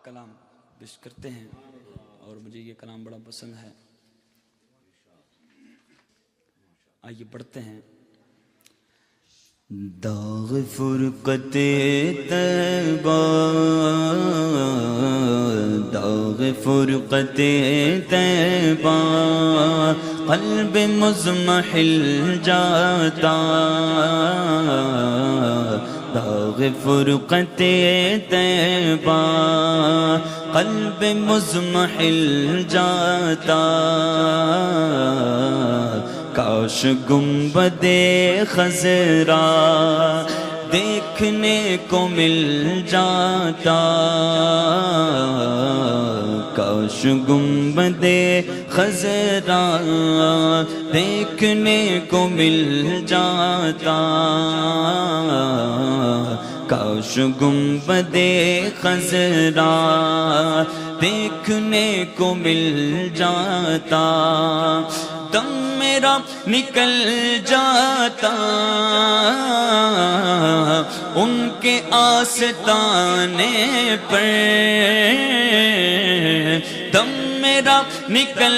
کلام پیش کرتے ہیں اور مجھے یہ کلام بڑا پسند ہے. آئیے پڑھتے ہیں. داغ فرقت طیبہ، داغ فرقت طیبہ قلب مزمحل جاتا، داغ فرقت طیبہ قلب مزمحل جاتا، کاش گنبد خضرا دیکھنے کو مل جاتا، کاش گنبد خضرا دیکھنے کو مل جاتا، کاش گنبد خضرا دیکھنے کو مل جاتا، دم میرا نکل جاتا ان کے آستانے پر، دم میرا نکل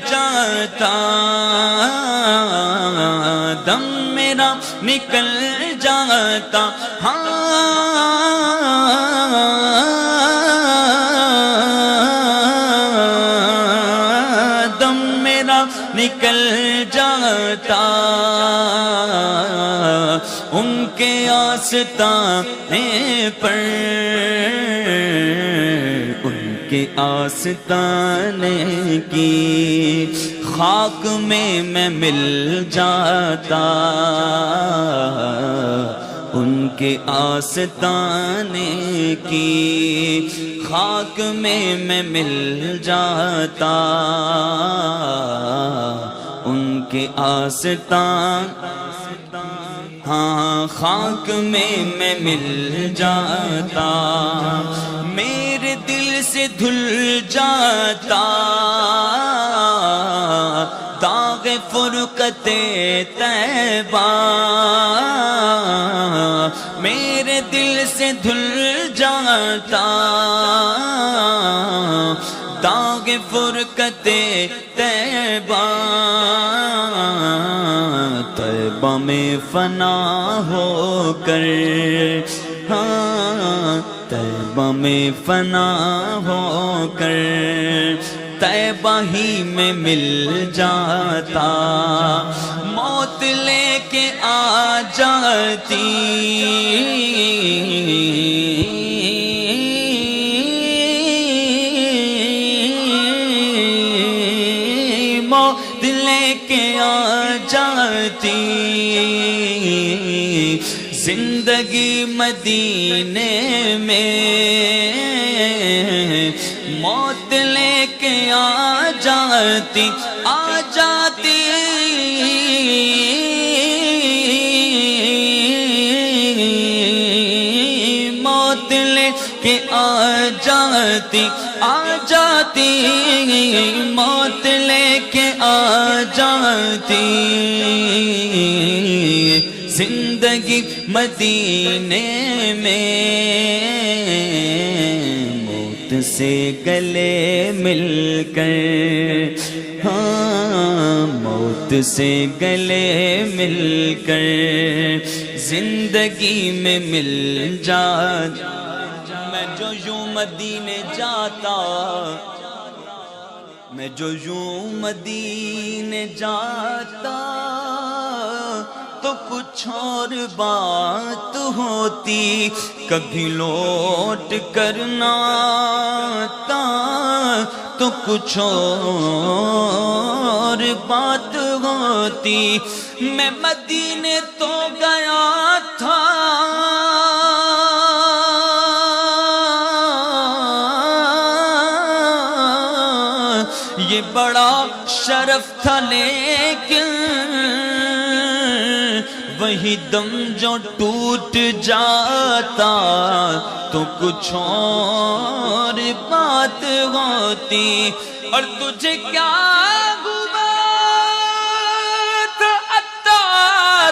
جاتا، دم میرا نکل جاتا، نکل جاتا ان کے آستانے پر، ان کے آستانے کی خاک میں مل جاتا، ان کے آستانے کی خاک میں مل جاتا، ان کے آستان ہاں خاک میں مل جاتا، میرے دل سے دھل جاتا داغ فرقت طیبہ، میرے دل سے دھل جاتا داغ فرقت طیبہ، طیبہ میں فنا ہو کر، ہاں طیبہ میں فنا ہو کر طیبہ ہی میں مل جاتا، موت لے کے آ جاتی موت لے کے آ جاتی، زندگی مدینے میں موت لے کے آ جاتی، آ جاتی موت لے کے آ جاتی، آ جاتی موت لے کے آ جاتی، زندگی مدینے میں موت سے گلے مل کر، ہاں موت سے گلے مل کر زندگی میں مل جاتا، میں جو یوں مدینے جاتا، میں جو یوں مدینے جاتا تو کچھ اور بات ہوتی، کبھی لوٹ کرنا آتا تو کچھ اور بات ہوتی، میں مدینے تو گیا تھا یہ بڑا شرف تھا، لیکن وہی دم جو ٹوٹ جاتا تو کچھ اور بات ہوتی، اور تجھے کیا ہوا تھا عطار،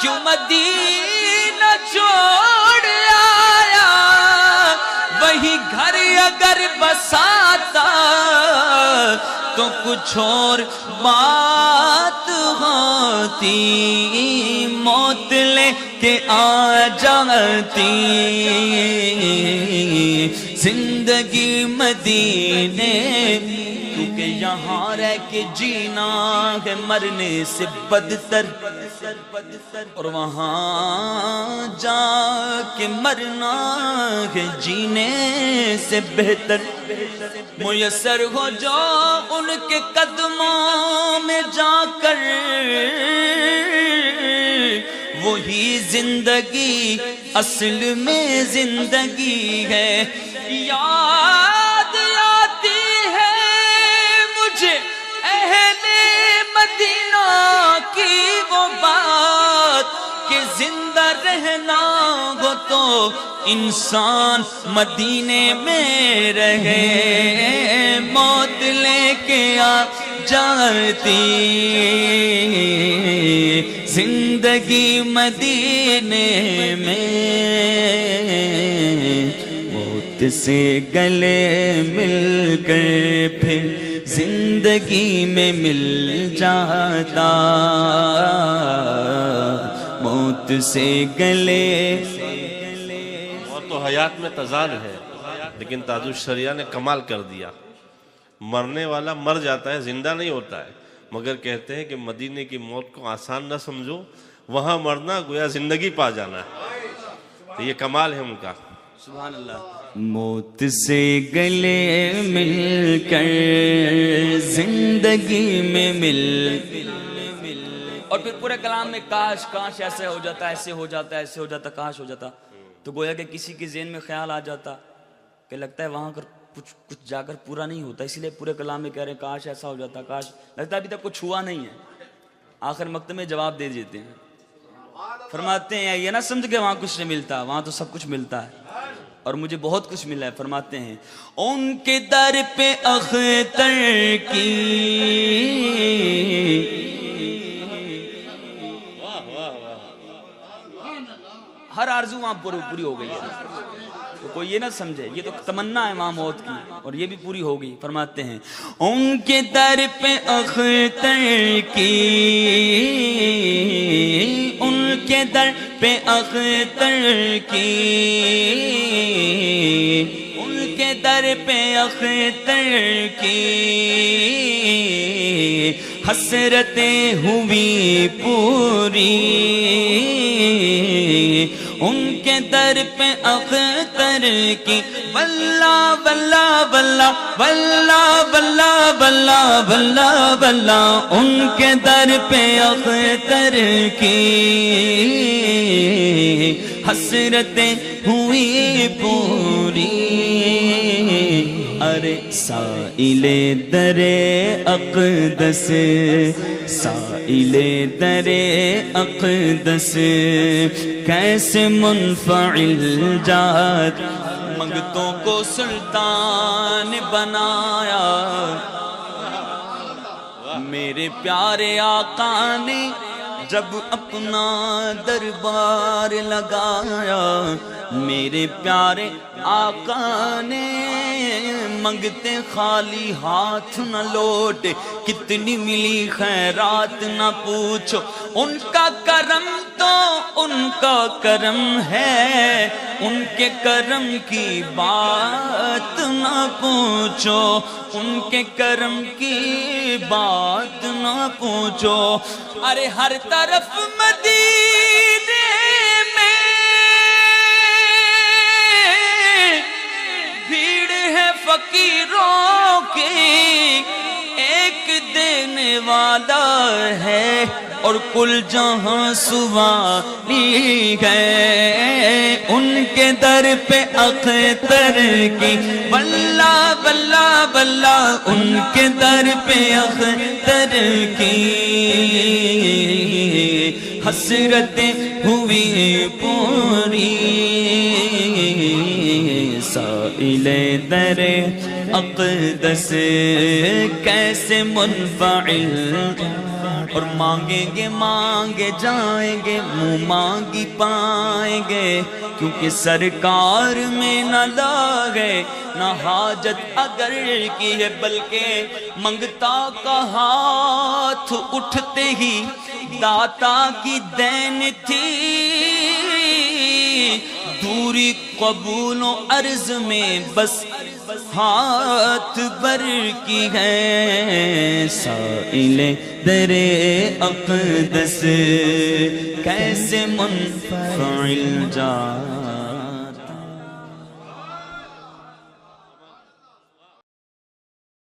کیوں مدینہ چھوڑ آیا، وہی ہی گھر اگر بساتا تو کچھ اور بات ہوتی، موت لے کے آ جاتی، زندگی مدینے کیونکہ یہاں رہ کے جینا ہے مرنے سے بدتر، اور وہاں جا کے مرنا ہے جینے سے بہتر، میسر ہو جو ان کے قدموں میں جا کر، وہی زندگی اصل میں زندگی ہے۔ یاد آتی ہے مجھے اہل مدینہ کی وہ بات کہ زندہ رہنا ہو تو انسان مدینے میں رہے، موت لے کے آ جاتی، زندگی مدینے میں موت سے گلے مل کر پھر زندگی میں مل جاتا، موت سے گلے۔ اور تو حیات میں تضاد ہے، لیکن تاج الشریعہ نے کمال کر دیا، مرنے والا مر جاتا ہے، زندہ نہیں ہوتا ہے، مگر کہتے ہیں کہ مدینے کی موت کو آسان نہ سمجھو، وہاں مرنا گویا زندگی پا جانا ہے، تو یہ کمال ہے ان کا۔ سبحان اللہ۔ موت سے گلے مل کر زندگی میں مل، اور پھر پورے کلام میں کاش کاش ایسے ہو جاتا، ایسے ہو جاتا، ایسے ہو جاتا، کاش ہو جاتا، تو گویا کہ کسی کے ذہن میں خیال آ جاتا کہ لگتا ہے وہاں کر کچھ جا کر پورا نہیں ہوتا، اسی لیے پورے کلام میں کہہ رہے ہیں کاش ایسا ہو جاتا، کاش، لگتا ہے ابھی تک کچھ ہوا نہیں ہے، آخر مقطع میں جواب دے دیتے ہیں، فرماتے ہیں یہ نہ سمجھ کے وہاں کچھ نہیں ملتا، وہاں تو سب کچھ ملتا ہے اور مجھے بہت کچھ ملا ہے۔ فرماتے ہیں ان کے در پہ اختر کی ہر آرزو وہاں پوری ہو گئی ہے، تو کوئی یہ نہ سمجھے یہ تو تمنا ہے وہاں موت کی، اور یہ بھی پوری ہو گئی۔ فرماتے ہیں ان کے در پہ اختر کی، ان کے در پہ اختر کی، ان کے در پہ اختر کی حسرتیں ہوئی پوری، ان کے در پہ اختر کی واللہ واللہ واللہ واللہ واللہ واللہ واللہ واللہ، ان کے در پہ اختر کی حسرتیں ہوئی پوری، ارے سائل در اقدس، سائل در اقدس کیسے منفعل جات، منگتوں کو سلطان بنایا، میرے پیارے آقا نے جب اپنا دربار لگایا، میرے پیارے آقا نے منگتے خالی ہاتھ نہ لوٹے، کتنی ملی خیرات نہ پوچھو، ان کا کرم تو ان کا کرم ہے، ان کے کرم کی بات نہ پوچھو، ان کے کرم کی بات نہ پوچھو، ارے ہر طرف مدینے میں بھیڑ ہے فقیروں کی، ایک دینے والا ہے اور کل جہاں سوالی ہے، ان کے در پہ اختر کی واللہ واللہ واللہ، ان کے در پہ اختر کی حسرتیں ہوئی پوری، سائل در اقدس کیسے منفعل، اور مانگیں گے مانگے جائیں گے، منہ مانگی پائیں گے، کیونکہ سرکار میں نہ لاگ ہے نہ حاجت اگر کی ہے، بلکہ منگتا کا ہاتھ اٹھتے ہی داتا کی دین تھی، دوری قبول و عرض میں بس ہاتھ بر کی ہے، سائل در اقدس کیسے منفعل جا